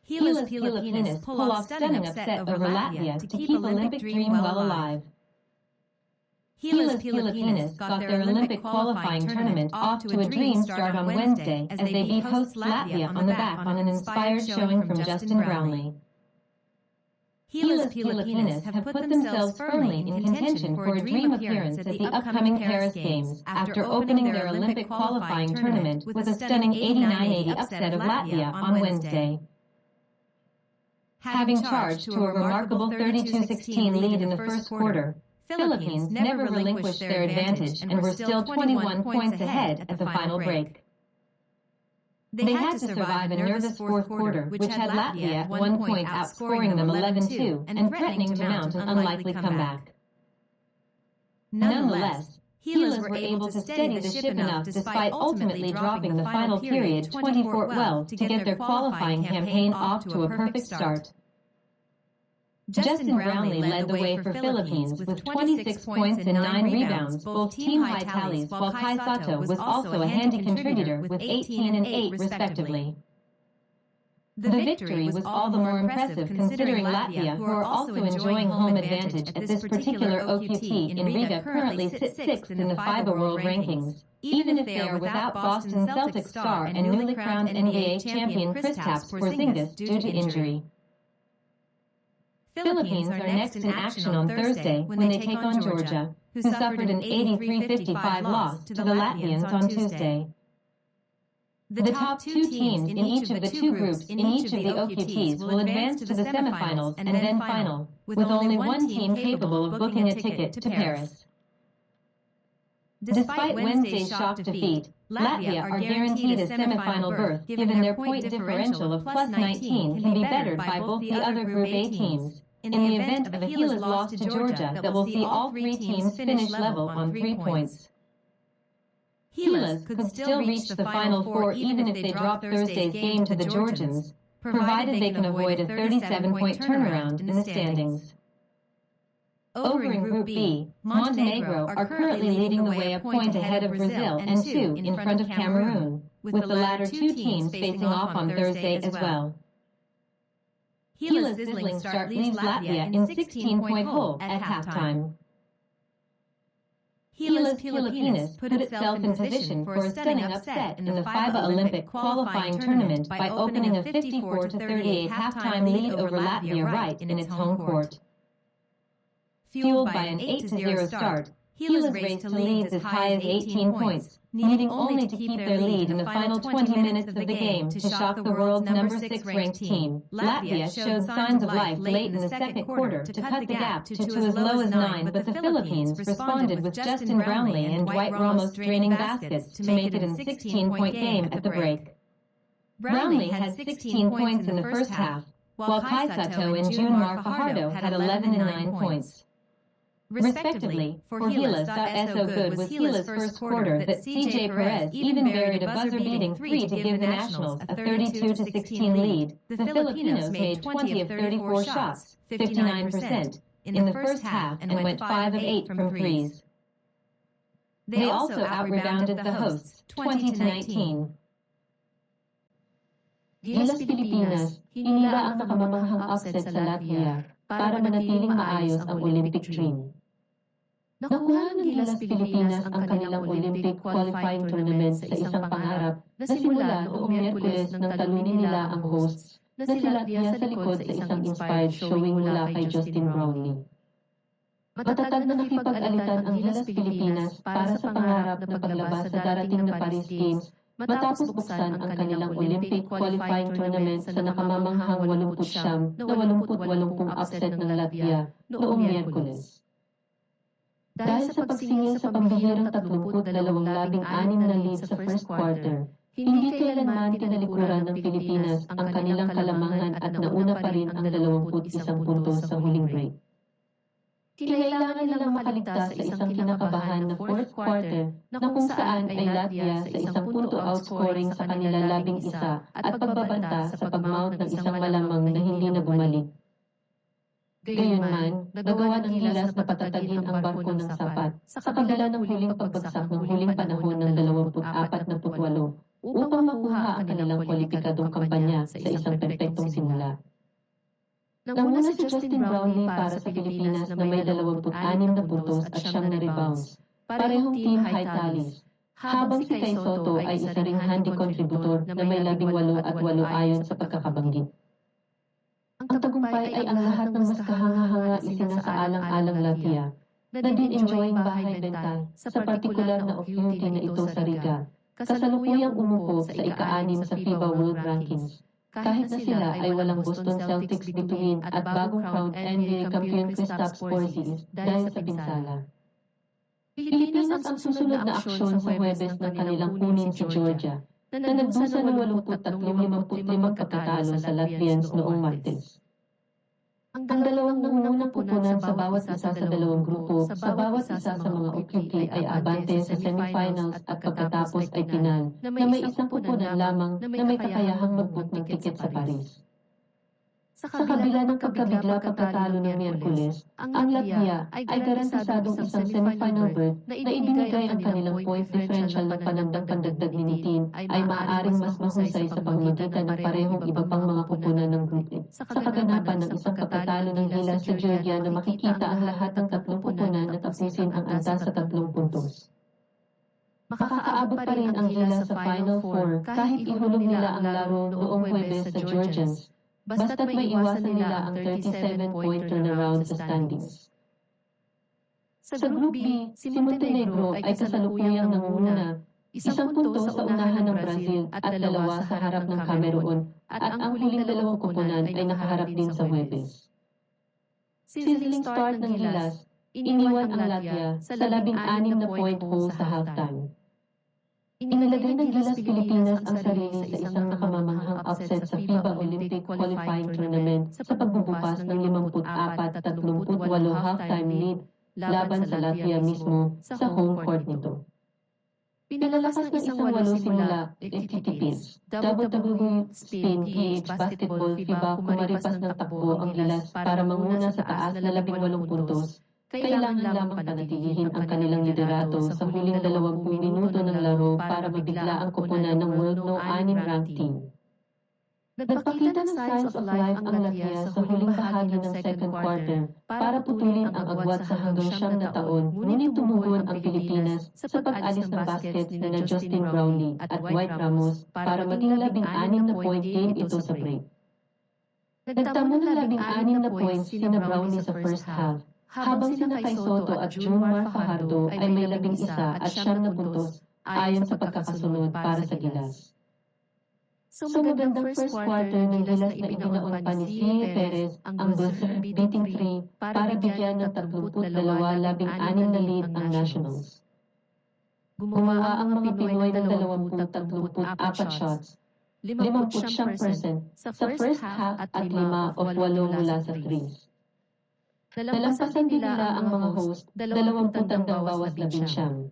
Gilas Pilipinas pull off stunning upset over Latvia to keep Olympic dream well alive. Gilas Pilipinas got their Olympic qualifying tournament off to a dream start on Wednesday as they beat hosts Latvia on the back on an inspired showing from Justin Brownlee. Gilas Pilipinas have put themselves firmly in contention for a dream appearance at the upcoming Paris Games after opening their Olympic qualifying tournament with a stunning 89-80 upset of Latvia on Wednesday. Having charged to a remarkable 32-16 lead in the first quarter, Philippines never relinquished their advantage and were still 21 points ahead at the final break. They had to survive a nervous fourth quarter, which had Latvia at one point outscoring them 11-2 and threatening to mount an unlikely comeback. Nonetheless, Gilas were able to steady the ship enough despite ultimately dropping the final period 24-12 to get their qualifying campaign off to a perfect start. Justin Brownlee led the way for Philippines with 26 points and 9 rebounds, both team-high tallies, while Kai Sato was also a handy contributor with 18 and 8 respectively. The victory was all the more impressive considering Latvia, who are also enjoying home advantage at this particular OQT in Riga, currently sits 6th in the FIBA World Rankings, even if they are without Boston Celtics star and newly crowned NBA champion Kristaps Porzingis due to injury. Philippines are next in action on Thursday when they take on Georgia, who suffered an 83-55 loss to the Latvians on Tuesday. The top two teams in each of the two groups in each of the OQTs will advance to the semifinals and then final, with only one team capable of booking a ticket to Paris. Despite Wednesday's shock defeat, Latvia are guaranteed a semifinal berth given their point differential of plus 19 can be bettered by both the other Group A teams, in the event of a Gilas loss to Georgia that will see all three teams finish level on 3 points. Gilas could still reach the Final Four even if they drop Thursday's game to the Georgians, provided they can avoid a 37-point turnaround in the standings. Over in Group B, Montenegro are currently leading the way a point ahead of Brazil and 2 in front of Cameroon, with the latter two teams facing off on Thursday as well. Gilas' sizzling start leaves Latvia in 16-point hole at halftime. Gilas Pilipinas put itself in position for a stunning upset in the FIBA Olympic qualifying tournament by opening a 54-38 halftime lead over Latvia right in its home court. Fueled by an 8-0 start, Gilas raced to leads as high as 18 points, needing only to keep their lead in the final 20 minutes of the game to shock the world's number 6 ranked team. Latvia showed signs of life late in the second quarter to cut the gap to as low as 9, but the Philippines responded with Justin Brownlee and Dwight Ramos draining baskets to make it a 16-point game at the break. Brownlee had 16 points in the first half, while Kai Sato and Junmar Fajardo had 11 and 9 points. Respectively, for Gilas. So good was Gilas' first quarter that CJ Perez even buried a buzzer-beating 3 to give the Nationals a 32-16 lead. The Filipinos made 20 of 34 shots, 59%, in the first half and went 5 of 8 from threes. They also out-rebounded the hosts, 20-19. Gilas Pilipinas, hinila ang nakamamanghang upset sa Latvia para manatiling maayos ang Olympic dream. Nakuha ng Gilas Pilipinas ang kanilang Olympic qualifying tournament sa isang pangarap na simula noong Miyerkules nang talunin nila ang hosts na si Latvia sa likod sa isang inspired showing mula kay Justin Brownlee. Matatag na nakipag-alitan ang Gilas Pilipinas para sa pangarap na paglabas sa darating na Paris Games matapos buksan ang kanilang Olympic qualifying tournament sa nakamamanghang 89 na 80-80 upset ng Latvia noong Miyerkules. Dahil sa pagsingil sa pambihirang 32-16 na lead sa first quarter, hindi kailanman tinalikuran ng Pilipinas ang kanilang kalamangan at nauna pa rin ang 21 puntos sa huling break. Kinailangan nilang makaligtas sa isang kinakabahan na fourth quarter na kung saan ay Latvia sa 1 punto outscoring sa kanila 11 at pagbabanta sa pag-mount ng isang malamang na hindi na bumalik. Gayunman, nagawa ng Gilas na patatagin ang barko ng sapat sa kabila ng huling pagbagsak ng huling panahon ng 24-8 upang makuha ang kanilang kwalipikadong kampanya sa isang perpektong simula. Nanguna si Justin Brownlee para sa Pilipinas na may 26 na puntos at 9 na rebounds, parehong team high tallies, habang si Kai Sotto ay isa ring handy contributor na may 18 at 8 ayon sa pagkakabanggit. Ang tagumpay ay ang lahat ng mas kahanga-hanga isinasaalang-alang Latvia, na din enjoying bahay benta sa partikular na opportunity na ito sa Riga, kasalukuyang umupo sa ika-6 sa FIBA World Rankings. Kahit na sila ay walang Boston Celtics bituin at bagong crown NBA kampiyon Kristaps Porzingis dahil sa pinsala. Pilipinas ang susunod na aksyon sa Huwebes ng kanilang kunin si Georgia, na nagdusa ng 83-55 pagkatalo sa Latvians noong Martes. Ang dalawang nangunang kupunan sa bawat isa sa dalawang grupo, sa bawat isa sa mga OQT ay abante sa semifinals at pagkatapos ay final, na may isang kupunan lamang na may kakayahang mag-book ng tiket sa Paris. Sa kabila ng pagkabigla pagkatalo ng Miyerkules, ang Latvia ay garantisadong isang semifinal berth na ibinigay ang kanilang point differential ng panandang pandagdag ni Nitin ay maaaring mas mahusay sa pamamagitan ng parehong iba pang mga kupunan ng Group A. Sa kaganapan ng isang pagkatalo ng Gilas sa Georgia na makikita ang lahat ng tatlong kupunan at tapusin ang antas sa 3 puntos. Makakaabot pa rin ang Gilas sa Final Four kahit ihulog nila ang laro noong Huwebes sa Georgians, basta't may iwasan nila ang 37-point turnaround sa standings. Sa Group B, si Montenegro ay kasalukuyang nanguna, 1 punto sa unahan ng Brazil at 2 sa harap ng Cameroon, at ang huling dalawang kupunan ay nakaharap din sa Huwebes. Sizzling start ng Gilas, iniwan ang Latvia sa 16 na point hole sa halftime. Inilagay ng Gilas Pilipinas ang sarili sa isang nakamamanghang upset sa FIBA Olympic Qualifying Tournament sa pagbubukas ng 54-38 halftime lead laban sa Latvia mismo sa home court nito. Pinalakas ng isang 8 simula, FTTPs, WWE Spain PH Basketball FIBA kumaripas ng takbo ang Gilas para manguna sa taas na 18 puntos. Kailangan lamang panatilihin ang kanilang liderato sa huling 20 minuto ng laro para mabigla ang kupunan ng World No. 6 ranked team. Nagpakita ng signs of life ang Latvia sa huling bahagi ng second quarter para putulin ang agwat sa hanggang 9 na taon, ngunit tumugon ang Pilipinas sa pag-alis ng baskets na Justin Brownlee at Dwight Ramos para maging 16 na point game ito sa break. Nagtamo ng 16 na points sina Brownlee sa first half, habang sina Kai Sotto at Junmar Fajardo ay may 11 at 9 na puntos ayon sa pagkakasunod para sa Gilas. So magandang first quarter ng Gilas na ibinaon pa ni C. Perez ang buzzer beating 3 para bigyan ng 32-16 na lead ang Nationals. Gumawa ang mga Pinoy ng 20-34 shots, 50% sa first half at 5 of 8 mula sa threes. Nalampasan din nila ang mga host, 20 bawas 19.